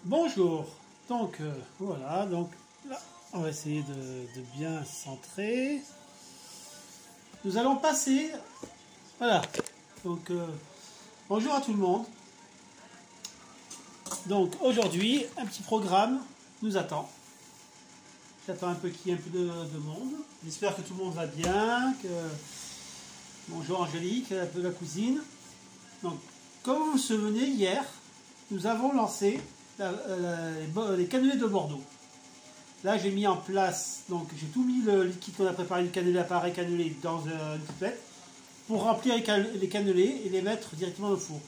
Bonjour, donc voilà, donc là on va essayer de bien centrer. Nous allons passer, voilà, donc bonjour à tout le monde. Donc aujourd'hui, un petit programme nous attend. J'attends un peu qu'il y ait un peu de monde. J'espère que tout le monde va bien, que... Bonjour Angélique, un peu la cousine. Donc, comme vous vous souvenez, hier, nous avons lancé les cannelés de Bordeaux. Là, j'ai mis en place, donc j'ai tout mis le liquide qu'on a préparé du cannelé, l'appareil cannelé dans une pipette pour remplir les cannelés et les mettre directement au four.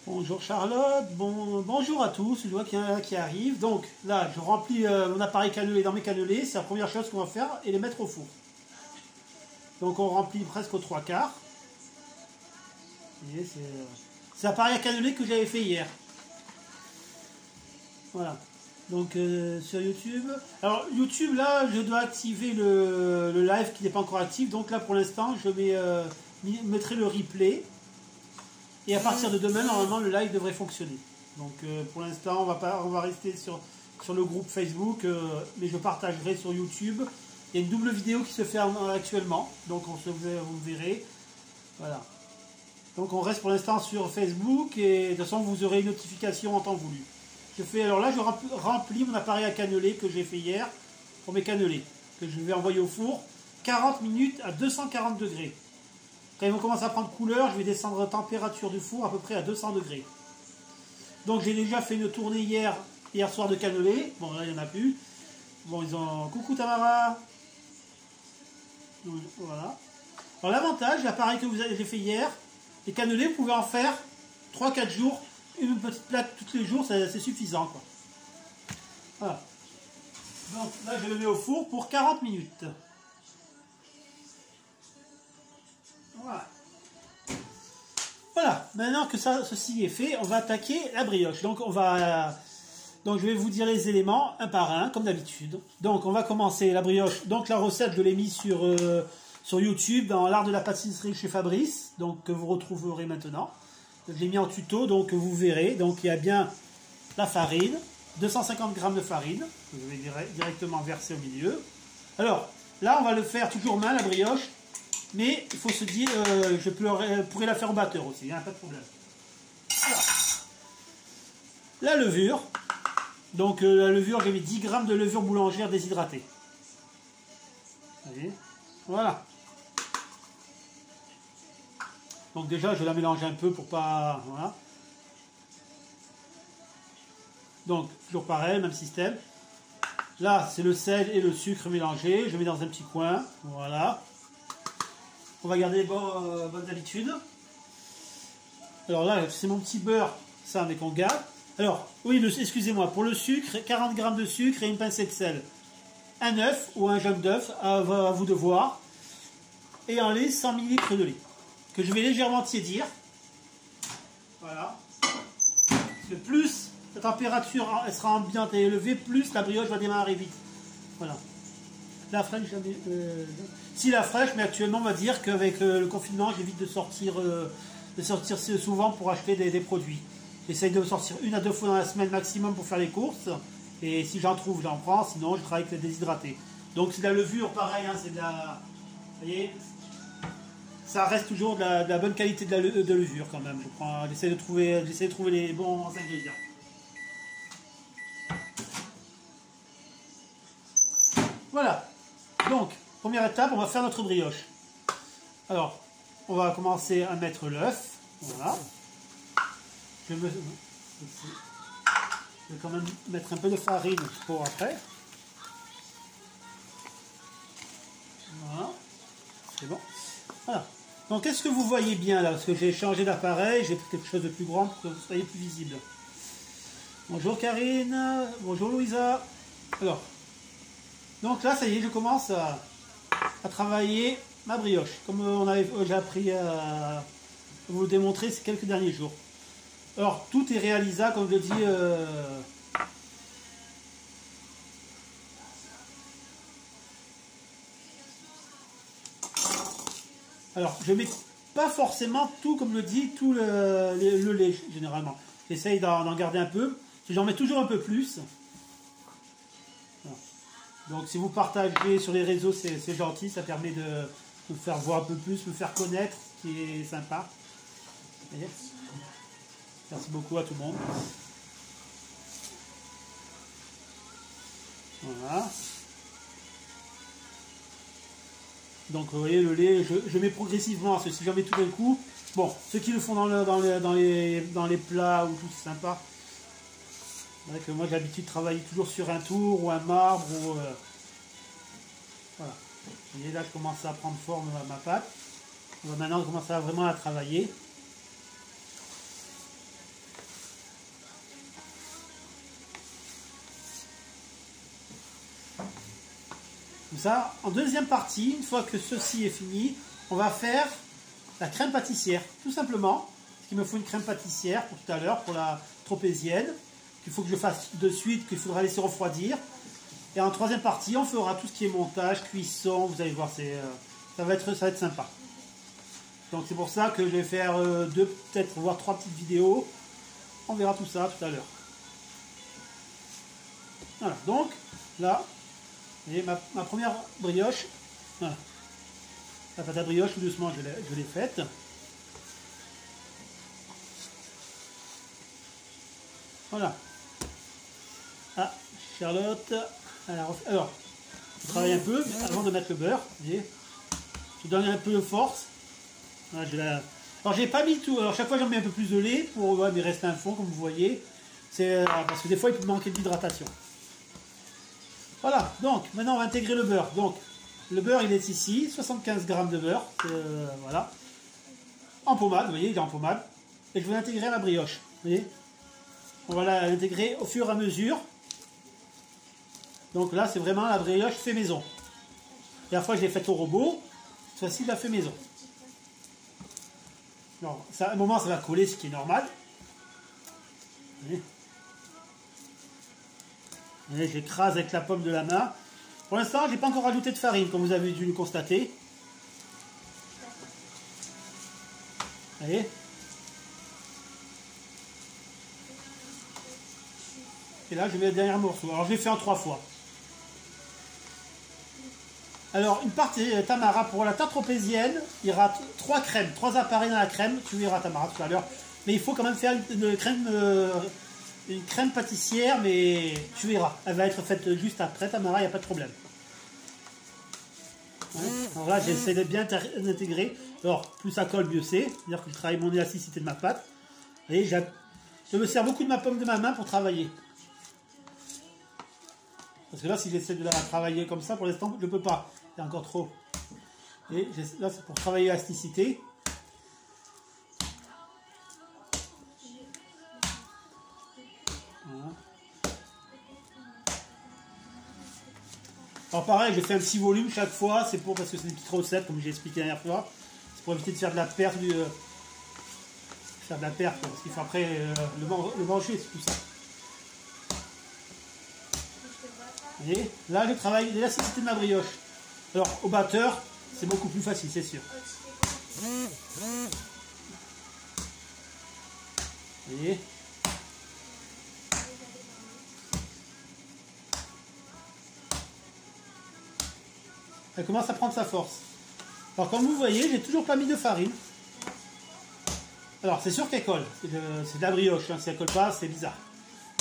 Bonjour Charlotte, bonjour à tous, je vois qu'il y en a qui arrivent. Donc là, je remplis mon appareil cannelé dans mes cannelés, c'est la première chose qu'on va faire et les mettre au four. Donc on remplit presque aux 3/4. C'est l'appareil à cannelé que j'avais fait hier. Voilà. Donc sur YouTube. Alors YouTube, là, je dois activer le live qui n'est pas encore actif. Donc là, pour l'instant, je mettrai le replay. Et à partir de demain, normalement, le live devrait fonctionner. Donc pour l'instant, on va rester sur le groupe Facebook. Mais je partagerai sur YouTube. Il y a une double vidéo qui se fait actuellement. Donc vous verrez. Voilà. Donc on reste pour l'instant sur Facebook. Et de toute façon, vous aurez une notification en temps voulu. Alors là, je remplis mon appareil à canneler que j'ai fait hier pour mes cannelés, que je vais envoyer au four 40 minutes à 240 degrés. Quand ils vont commencer à prendre couleur, je vais descendre la température du four à peu près à 200 degrés. Donc j'ai déjà fait une tournée hier soir de cannelés. Bon, là, il n'y en a plus. Bon, ils ont... Coucou Tamara. Voilà. Alors l'avantage, l'appareil que j'ai fait hier, les cannelés, vous pouvez en faire 3-4 jours. Une petite plaque tous les jours, c'est suffisant, quoi. Voilà. Donc là, je le mets au four pour 40 minutes. Voilà. Voilà. Maintenant que ceci est fait, on va attaquer la brioche. Donc je vais vous dire les éléments un par un, comme d'habitude. Donc on va commencer la brioche. Donc la recette, je l'ai mise sur YouTube, dans l'art de la pâtisserie chez Fabrice, donc que vous retrouverez maintenant. Je l'ai mis en tuto, donc vous verrez. Donc il y a bien la farine, 250 g de farine, que je vais directement verser au milieu. Alors, là on va le faire toujours main, la brioche, mais il faut se dire, je pourrais la faire au batteur aussi, hein, pas de problème. Alors, la levure, donc la levure, j'ai mis 10 g de levure boulangère déshydratée. Vous voyez, voilà. Donc déjà, je la mélange un peu pour pas... Voilà. Donc, toujours pareil, même système. Là, c'est le sel et le sucre mélangés. Je mets dans un petit coin. Voilà. On va garder les bonnes habitudes. Alors là, c'est mon petit beurre. Ça, mais qu'on garde. Alors, oui, excusez-moi. Pour le sucre, 40 g de sucre et une pincée de sel. Un œuf ou un jaune d'œuf, à vous de voir. Et un lait, 100 ml de lait. Que je vais légèrement tiédir. Voilà. Parce que plus la température elle sera ambiante et élevée, plus la brioche va démarrer vite. Voilà. La fraîche, si la fraîche, mais actuellement on va dire qu'avec le confinement, j'évite de sortir souvent pour acheter des produits. J'essaye de sortir 1 à 2 fois dans la semaine maximum pour faire les courses. Et si j'en trouve, j'en prends. Sinon, je travaille avec les déshydratés. Donc c'est de la levure, pareil, hein, c'est de la... Vous voyez, ça reste toujours de la bonne qualité de levure quand même. J'essaie de trouver les bons ingrédients. Voilà. Donc, première étape, on va faire notre brioche. Alors, on va commencer à mettre l'œuf. Voilà. Je vais quand même mettre un peu de farine pour après. Voilà. C'est bon. Voilà. Donc, est-ce que vous voyez bien là? Parce que j'ai changé d'appareil, j'ai pris quelque chose de plus grand pour que vous soyez plus visible. Bonjour Karine, bonjour Louisa. Alors, donc là, ça y est, je commence à travailler ma brioche. Comme j'ai appris à vous le démontrer ces quelques derniers jours. Alors, tout est réalisable, comme je le dis. Alors, je mets pas forcément tout, comme le dit, tout le lait, généralement. J'essaye d'en garder un peu. J'en mets toujours un peu plus. Voilà. Donc si vous partagez sur les réseaux, c'est gentil, ça permet de me faire voir un peu plus, me faire connaître, ce qui est sympa. Voyez, merci beaucoup à tout le monde. Voilà. Donc vous voyez, le lait, je mets progressivement, parce que si j'en mets tout d'un coup, bon, ceux qui le font dans les plats ou tout, c'est sympa. C'est vrai que moi j'ai l'habitude de travailler toujours sur un tour ou un marbre. Ou, voilà. Vous voyez, là je commence à prendre forme à ma pâte. On va maintenant commencer vraiment à travailler. Comme ça, en deuxième partie, une fois que ceci est fini, on va faire la crème pâtissière. Tout simplement, parce qu'il me faut une crème pâtissière pour tout à l'heure, pour la tropézienne, qu'il faut que je fasse de suite, qu'il faudra laisser refroidir. Et en troisième partie, on fera tout ce qui est montage, cuisson, vous allez voir, ça va être sympa. Donc c'est pour ça que je vais faire deux, peut-être voire 3 petites vidéos. On verra tout ça tout à l'heure. Voilà, donc là, vous voyez, ma première brioche, voilà. La pâte à brioche, tout doucement, je l'ai faite. Voilà. Ah, Charlotte. Alors, je travaille un peu avant de mettre le beurre. Vous voyez, je donne un peu de force. Voilà, alors, j'ai pas mis tout. Alors, chaque fois, j'en mets un peu plus de lait pour mais rester un fond, comme vous voyez. C'est parce que des fois, il peut manquer d'hydratation. Voilà, donc maintenant on va intégrer le beurre. Donc le beurre il est ici, 75 g de beurre, voilà, en pommade, vous voyez, il est en pommade. Et je vais l'intégrer à la brioche, vous voyez. On va l'intégrer au fur et à mesure. Donc là c'est vraiment la brioche fait maison. La dernière fois je l'ai faite au robot, cette fois-ci je la fais maison. Alors, ça, à un moment ça va coller, ce qui est normal. Vous voyez. J'écrase avec la pomme de la main. Pour l'instant, je n'ai pas encore rajouté de farine, comme vous avez dû le constater. Vous voyez? Et là, je mets le dernier morceau. Alors, je l'ai fait en 3 fois. Alors, une partie Tamara, pour la tarte tropézienne, il y aura 3 crèmes, 3 appareils dans la crème. Tu verras Tamara tout à l'heure. Mais il faut quand même faire une crème pâtissière, mais tu verras, elle va être faite juste après, Tamara, il n'y a pas de problème. Ouais. Alors là, j'essaie de bien intégrer. Alors, plus ça colle, mieux c'est. C'est-à-dire que je travaille mon élasticité de ma pâte. Et je me sers beaucoup de ma pomme de ma main pour travailler. Parce que là, si j'essaie de la travailler comme ça, pour l'instant, je ne peux pas. C'est encore trop. Et là, c'est pour travailler l'élasticité. Voilà. Alors pareil, je fais un petit volume chaque fois, c'est parce que c'est une petite recette, comme j'ai expliqué la dernière fois. C'est pour éviter de faire de la perte parce qu'il faut après le manger, c'est tout ça. Vous voyez, là je travaille l'élasticité de ma brioche. Alors au batteur, c'est beaucoup plus facile, c'est sûr. Vous voyez. Elle commence à prendre sa force. Alors comme vous voyez, j'ai toujours pas mis de farine. Alors c'est sûr qu'elle colle. C'est de la brioche, hein. Si elle colle pas, c'est bizarre.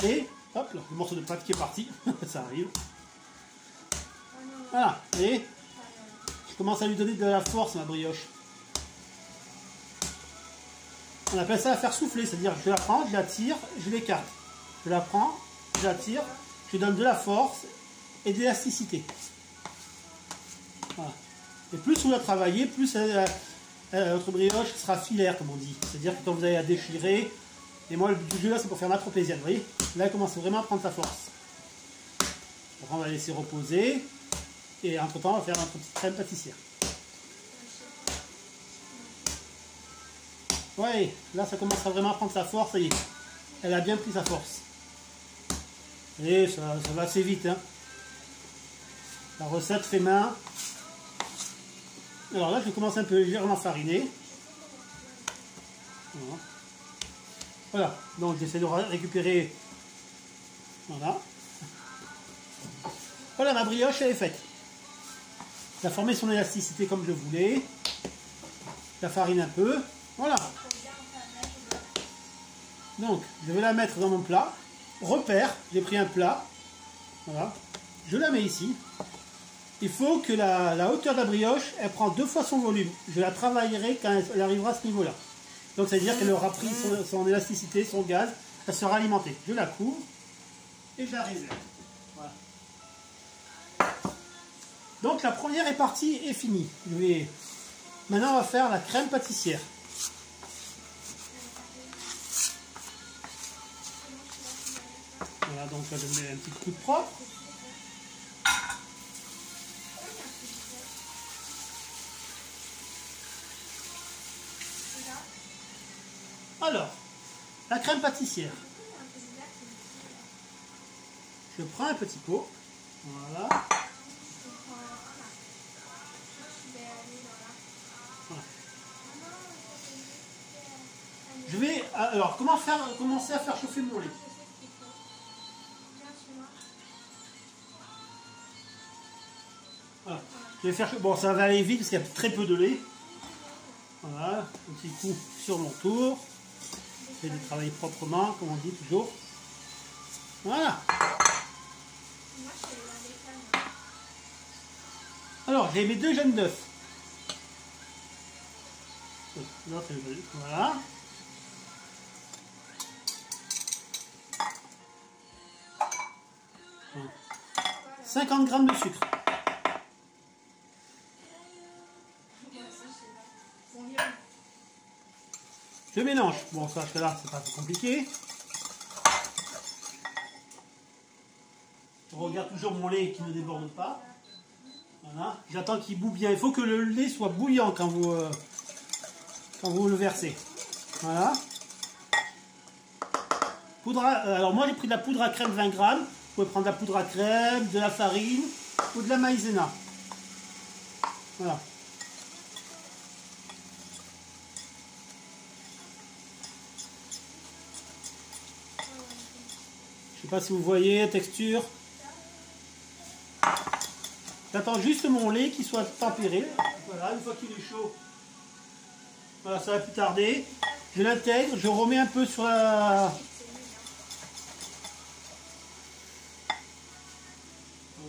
Et hop là, le morceau de pâte qui est parti. Ça arrive. Voilà, vous voyez, je commence à lui donner de la force, ma brioche. On appelle ça la faire souffler, c'est-à-dire je la prends, je la tire, je l'écarte. Je la prends, je la tire, je lui donne de la force et de l'élasticité. Voilà. Et plus vous la travaillez, plus votre brioche sera filaire, comme on dit. C'est-à-dire que quand vous allez la déchirer, et moi le but du jeu là c'est pour faire ma tropézienne, vous voyez. Là elle commence vraiment à prendre sa force. Après on va la laisser reposer, et entre temps on va faire notre petite crème pâtissière. Ouais, là ça commence à vraiment prendre sa force, ça y est. Elle a bien pris sa force. Et ça va assez vite, hein. La recette fait main. Alors là, je commence un peu légèrement fariné. Voilà. Donc j'essaie de récupérer Voilà. Voilà, ma brioche, elle est faite. Elle a formé son élasticité comme je voulais. La farine un peu. Voilà. Donc, je vais la mettre dans mon plat. Repère, j'ai pris un plat. Voilà. Je la mets ici. Il faut que la hauteur de la brioche, elle prend 2 fois son volume. Je la travaillerai quand elle arrivera à ce niveau-là. Donc, ça veut dire qu'elle aura pris son élasticité, son gaz. Elle sera alimentée. Je la couvre et je la réserve. Voilà. Donc, la première est partie et finie. Maintenant, on va faire la crème pâtissière. Voilà, donc je mets un petit coup de propre. Alors, la crème pâtissière. Je prends un petit pot. Voilà. Voilà. Je vais alors commencer à faire chauffer mon lait. Voilà. Je vais faire bon, ça va aller vite parce qu'il y a très peu de lait. Voilà, un petit coup sur mon tour. J'essaie de travailler proprement, comme on dit toujours. Voilà. Alors, j'ai mes 2 jaunes d'œufs. Voilà. Voilà. 50 g de sucre. Je mélange. Bon, ça, là, c'est pas trop compliqué. Je regarde toujours mon lait qui ne déborde pas. Voilà. J'attends qu'il bout bien. Il faut que le lait soit bouillant quand vous le versez. Voilà. Alors moi j'ai pris de la poudre à crème 20 g. Vous pouvez prendre de la poudre à crème, de la farine ou de la maïzena. Voilà. Je ne sais pas si vous voyez la texture. J'attends juste mon lait qui soit tempéré. Voilà, une fois qu'il est chaud. Voilà, ça va plus tarder. Je l'intègre, je remets un peu sur la...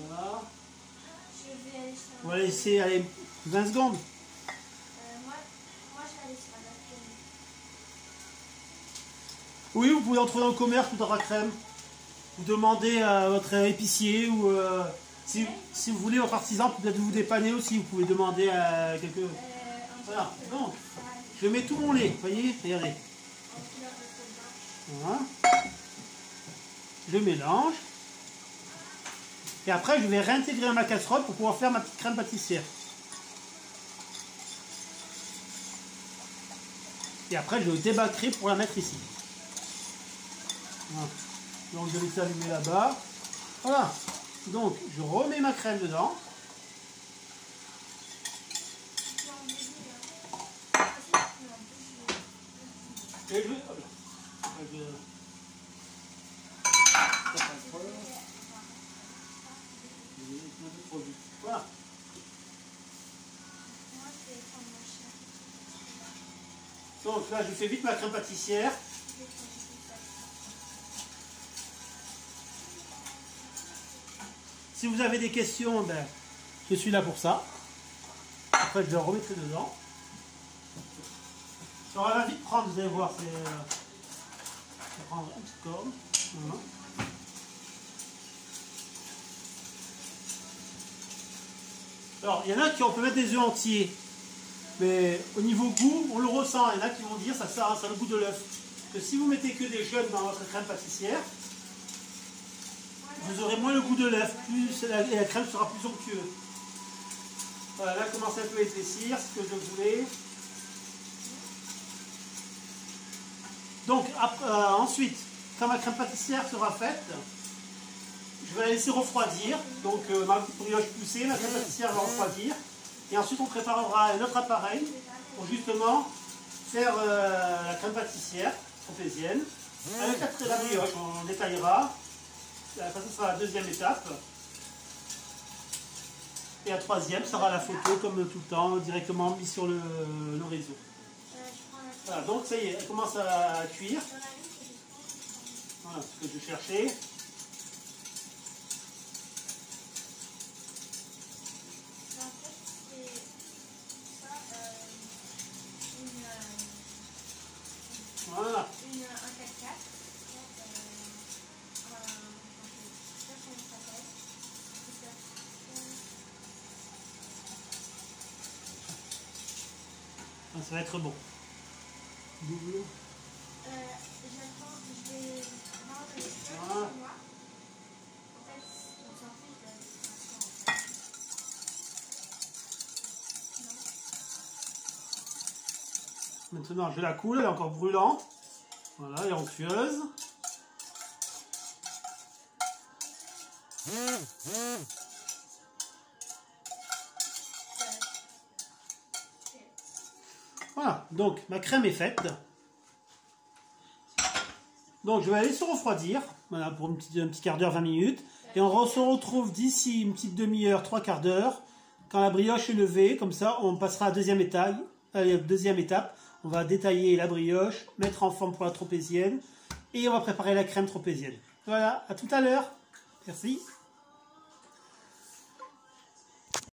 Voilà. On va laisser aller 20 secondes. Moi, je la laisse pas la crème. Oui, vous pouvez en trouver dans le commerce ou dans la crème. Vous demandez à votre épicier ou si vous voulez votre artisan peut-être vous dépanner aussi, vous pouvez demander à quelques... Voilà, donc je mets tout mon lait, vous voyez, regardez. Voilà. Je mélange. Et après je vais réintégrer dans ma casserole pour pouvoir faire ma petite crème pâtissière. Et après je débattrai pour la mettre ici. Voilà. Donc je vais laisser allumer là-bas. Voilà. Donc je remets ma crème dedans. Et je... Voilà. Donc là je fais vite ma crème pâtissière. Si vous avez des questions, ben, je suis là pour ça. Après, je le remettrai dedans. Ça va vite prendre, vous allez voir. Je vais prendre un petit corps. Voilà. Alors, il y en a qui on peut mettre des œufs entiers. Mais au niveau goût, on le ressent. Il y en a qui vont dire ça a le goût de l'œuf. Que si vous mettez que des jaunes dans votre crème pâtissière, vous aurez moins le goût de l'œuf, et la crème sera plus onctueuse. Voilà, là, commence un peu à épaissir, ce que je voulais. Donc, ensuite, quand ma crème pâtissière sera faite, je vais la laisser refroidir. Donc, ma brioche poussée, ma crème pâtissière va refroidir. Et ensuite, on préparera un autre appareil pour justement faire la crème pâtissière tropézienne. Avec la brioche, on détaillera. Ça sera la deuxième étape. Et la troisième sera la photo, comme tout le temps, directement mise sur le réseau. Voilà, donc ça y est, elle commence à cuire. Voilà ce que je cherchais. Voilà. Ça va être bon. Double. J'attends, je vais vendre les feuilles Voilà. chez moi. En fait, on s'en fiche de la décoration, en fait. Non. Maintenant, je la coule, elle est encore brûlante. Voilà, elle est onctueuse. Voilà, donc ma crème est faite. Donc je vais aller se refroidir, voilà, pour un petit quart d'heure, 20 minutes. Et on se retrouve d'ici une petite demi-heure, 3/4 d'heure. Quand la brioche est levée, comme ça, on passera à la deuxième étape. On va détailler la brioche, mettre en forme pour la tropézienne. Et on va préparer la crème tropézienne. Voilà, à tout à l'heure. Merci.